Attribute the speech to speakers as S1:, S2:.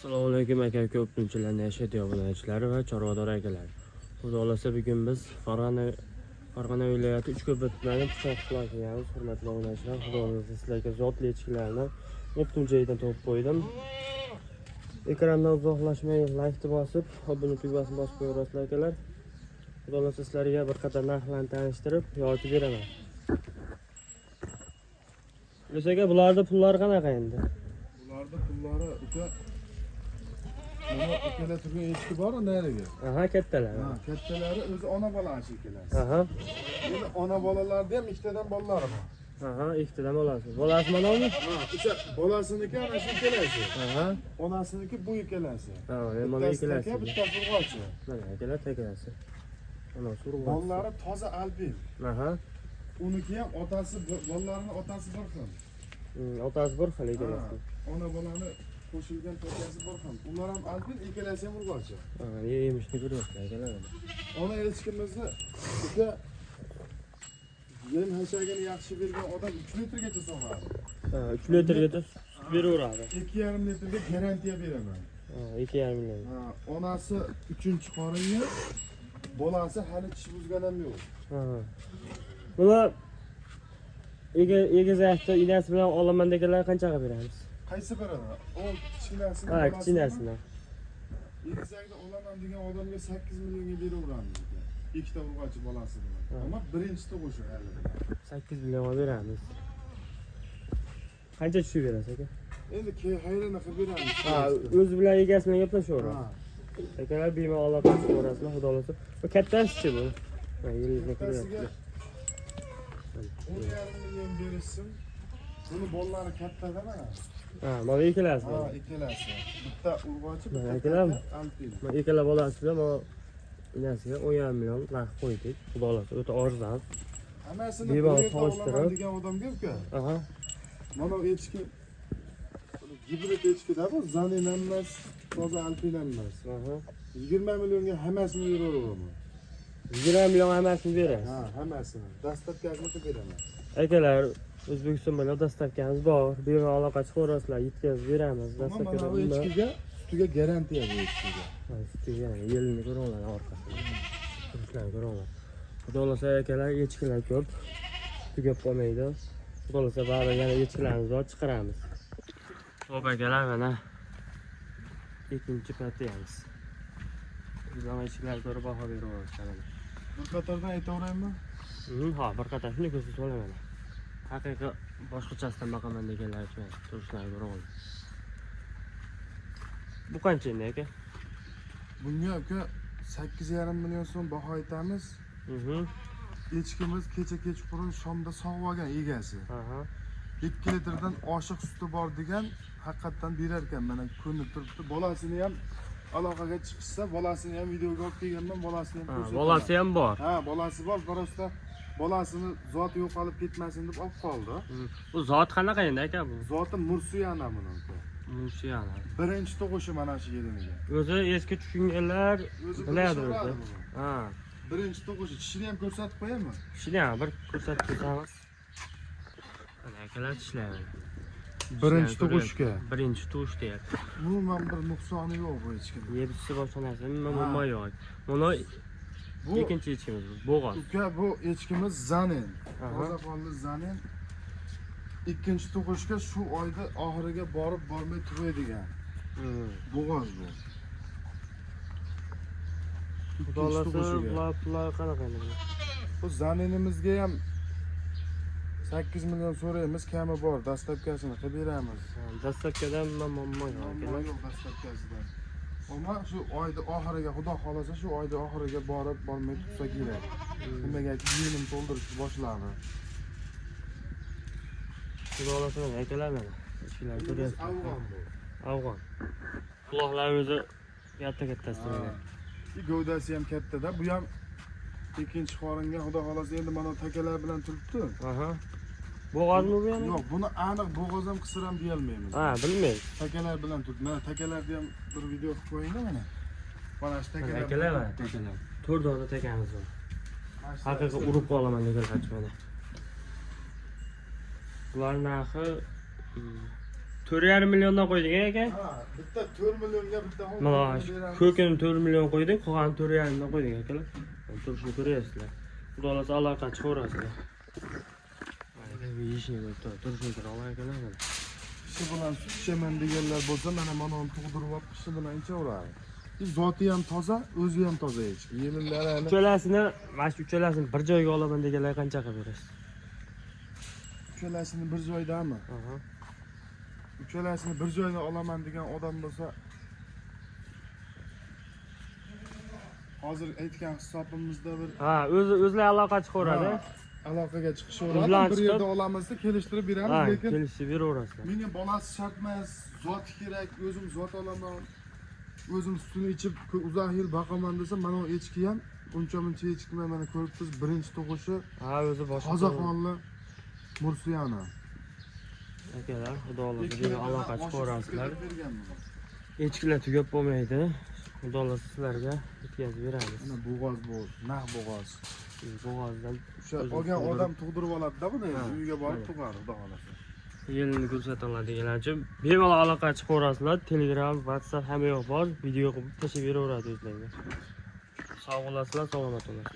S1: Assalomu alaykum aka, ko'pinchalarni yashaydi obunachilari va chorvador akalar. Xudo xolasa bugun biz Farg'ona viloyati Uchko'p tumani Pichoq qilamiz. Hurmatli obunachilar, xudo xolasa sizlarga zotli echkilarni Neptun joyidan topib qo'ydim. Ekrandan uzoqlashmay like bosib, obuna tugmasini bosib qo'yasizlar akalar. Xudo xolasa sizlarga bir qator narxlarni tanishtirib yoritib beraman. O'shaga bularda pullari qanaqa endi?
S2: Bularda pullari uka mana ikkala turgan echki bor nariga.
S1: Aha, kattalar.
S2: Ha, kattalari o'zi ona bola ashikalasi.
S1: Aha.
S2: Endi ona bolalarda ham ikkitadan bolalari bor.
S1: Aha, ikkitadan bolasi. Bolasi manami?
S2: Ha, o'sha bolasiniki ana shu ikkalasi.
S1: Aha.
S2: Onasiniki bu ikkalasi.
S1: Ha, mana ikkalasi.
S2: Bittasi urg'ochi.
S1: Mana ikkalasi tekalasi. Mana surg'ochi.
S2: Bolalari toza alpin.
S1: Aha.
S2: Uniki ham otasi bolalarini otasi bir xil.
S1: Otasi bir xil ikkalasi.
S2: Ona bolani qo'shilgan to'kasi bir xil. Ular ham alpin, ikkalasi ham urg'ochi.
S1: Ha, yemishni ko'ryapsizlar akalar.
S2: Ona echkimizni uka yem hashagini yaxshi bergan odam 3 litrgacha sog'adi.
S1: Ha, 3 litrgacha sut beraveradi.
S2: 2,5 litrga garantiya beraman.
S1: Ha, 2,5 million.
S2: Ha, onasi 3-qoringa, bolasi hali tish buzgan ham yo'q.
S1: Ha. Bular egizakda inasi bilan olaman deganlar qanchaga beramiz?
S2: Qaysi birini? O kichkinasini.
S1: Ha, kichkinasini.
S2: Egizakda olaman degan odamga 8 millionga beraveramiz. Ikkita urg'ochi bolasi bilan. Ammo birinchi tug'ishi hali.
S1: 8 millionga beramiz. Qancha tushib berasiz aka?
S2: Endi hayrini qilib beramiz.
S1: Ha, o'zi bilan egasi bilan gaplashaveramiz.
S2: Ha.
S1: Akalar bemalol aloqa qilib ko'rasizlar, xudo xolasa. Bu kattasi-chi bu? Ha, yilni ko'ryapsiz.
S2: 10,5 million berishsin. Buni bolalari kattadan mana.
S1: Ha, mana ikkalasi.
S2: Ha, ikkalasi. Bitta urg'ochi, bitta
S1: akalar
S2: alpin.
S1: Mana ikkala bolasi bilan mana inasiga 10,5 million narx qo'ydik. Xudo xolasa o'ta arzon.
S2: Hammasini
S1: bemalol
S2: birga
S1: solishtirib
S2: olaman degan odamga uka.
S1: Aha.
S2: Mana echki gibrid echkida bu zanin emas, toza alpin emas.
S1: Aha.
S2: 20 millionga hammasini beraman.
S1: 20 million hammasini berasiz.
S2: Ha, hammasini. Dastlabkasini qilib beraman.
S1: Akalar, O'zbekiston bilan dastavkamiz bor. Bemalol aloqa chiqaverasizlar, yetkazib beramiz.
S2: Dastavkada bu echkiga sutiga garantiya bu echkiga.
S1: Ha, sutiga yelini ko'ringlar orqasini. Turishlarni ko'ringlar. Xudo xolasa akalar, echkilar ko'p. Tugab qolmaydi. Xudo xolasa baribir yana echkilarimizni olib chiqaramiz. Xo'p akalar, mana ikkinchi partiyamiz. Bizlar echkilar ko'rib baho beraveramiz.
S2: Bir qatordan aytaveraymi?
S1: Ha, bir qator shuni ko'rsatib olaman. Haqiqiy boshqachasidan boqaman deganlar uchun turishlarni ko'raman. Bu qancha endi aka?
S2: Bunga uka 8,5 million so'm baho aytamiz. Echkimiz kechqurun shomda sog'ib egasi.
S1: Aha.
S2: 2 litrdan oshiq suti bor degan haqiqatdan berar ekan. Mana ko'rinib turibdi. Bolasini ham aloqaga chiqsa, bolasini ham videoga olib kelganman, bolasini ham ko'rsataman.
S1: Bolasi ham bor.
S2: Ha, bolasi bor. Birosta bolasini zoti yo'qolib ketmasin deb olib qoldi.
S1: Bu zot qanaqa endi aka bu?
S2: Zoti Mursiyana buni.
S1: Mursiyana.
S2: Birinchi tug'ishi mana shu yiliniga.
S1: O'zi eski tushunganlar biladi o'zi. Ha.
S2: Birinchi tug'ishi. Tishini ham ko'rsatib qo'yaymi?
S1: Tishini ham bir ko'rsatib ko'rsamiz. Mana akalar tishlaydi.
S2: Birinchi tug'ishga.
S1: Birinchi tug'ish deyapti.
S2: Umuman bir nuqsoni yo'q bu echkini.
S1: Yebisi boshqa narsa muammo yo'q. Mana
S2: Bu
S1: ikkinchi echkimiz bo'g'oz.
S2: uka bu echkimiz zanin. Toza qonli zanin. Ikkinchi tug'ishga shu oyda oxiriga borib bormay tug'aydigan. Bo'g'oz bu.
S1: Xudolar pular qanaqa endi?
S2: Bu zaninimizga ham 8 million so'raymiz, kami bor. Dastlabkasini qilib beramiz.
S1: Dastavkadan muammo yo'q.
S2: Yo'q dastlabkasidan. Ammo shu oyda oxiriga, xudo xolasa shu oyda oxiriga borib bormay tutsa kerak. Nimagaki yelim to'ldirishni boshladi.
S1: Xudo xolasa akalar mana. Echkilar ko'ryapsiz.
S2: Afg'on bu.
S1: Afg'on. Quloqlari o'zi katta-kattasi.
S2: Gavdasi ham katta-da. Bu ham ikkinchi qoringa xudo xolasa endi mana takalar bilan turibdi.
S1: Aha. Bo'g'ozmi bu ham?
S2: Yo'q, buni aniq bo'g'oz ham qisir ham deya olmaymiz.
S1: Ha, bilmaysiz.
S2: Takalar bilan turibdi. Mana takalarni ham bir video qilib qo'ying-da mana. Mana shu takalar.
S1: Akalar mana takalar. 4 dona takamiz bor. Haqiqiy urib qolaman degan qachmana. Bular narxi 4,5 milliondan qo'ydik aka.
S2: Ha, bitta 4 millionga bitta
S1: Mana
S2: hovlini beramiz.
S1: ko'kini 4 million qo'ydik, qolgan 4,5 dan qo'ydik akalar. Turishni ko'ryapsizlar. Xudo xohlasa aloqa chiqaverasizlar. Mana bu yeyishni ko'rib turishni ko'ra olay akalar.
S2: Kishi bilan sut ichaman deganlar bo'lsa, mana uni tug'dirib olib kishi bilan ichaveradi. Zoti ham toza, o'zi ham toza echki. Yeminlari hali
S1: Uchalasini, mana shu uchalasini bir joyga olaman deganlar qancha qilib berasiz?
S2: uchalasini bir joydami?
S1: Aha.
S2: Uchalasini bir joyga olaman degan odam bo'lsa, hozir aytgan hisobimizda bir
S1: Ha, o'zlar aloqa chiqaveradi.
S2: aloqaga
S1: Bilan
S2: chiqishaveradi. Bir yerda
S1: chiqib-
S2: olamizda kelishtirib
S1: Ha,
S2: beramiz, lekin
S1: kelishib beraverasizlar.
S2: menga bolasi shart emas, zot kerak, o'zim zot olaman. O'zim sutini ichib uzoq yil boqaman desa, mana bu echki ham uncha-muncha echki mana ko'ribsiz, birinchi tug'ishi
S1: Ha, o'zi boshqa.
S2: Qozoqonli Mursiyana.
S1: Akalar, xudo xohlasa degan aloqa chiqaverasizlar.
S2: berganman.
S1: Echkilar tugab bo'lmaydi. Xudo xohlasa sizlarga yetkazib beramiz.
S2: Mana bo'g'oz bu, naq bo'g'oz.
S1: Bo'g'ozdan
S2: O'sha
S1: O'zim
S2: olgan
S1: tug'dirib-
S2: odam tug'dirib oladi-da buni,
S1: Ha,
S2: uyiga borib
S1: aynen.
S2: tug'adi, xudo xolasa.
S1: yelini ko'rsatadiganlar uchun bemalol aloqa chiqaverasizlar. Telegram, WhatsApp hamma yoq bor. Video qilib tashlab beraveradi o'zlariga. Sog' bo'lasizlar, salomat bo'lasizlar.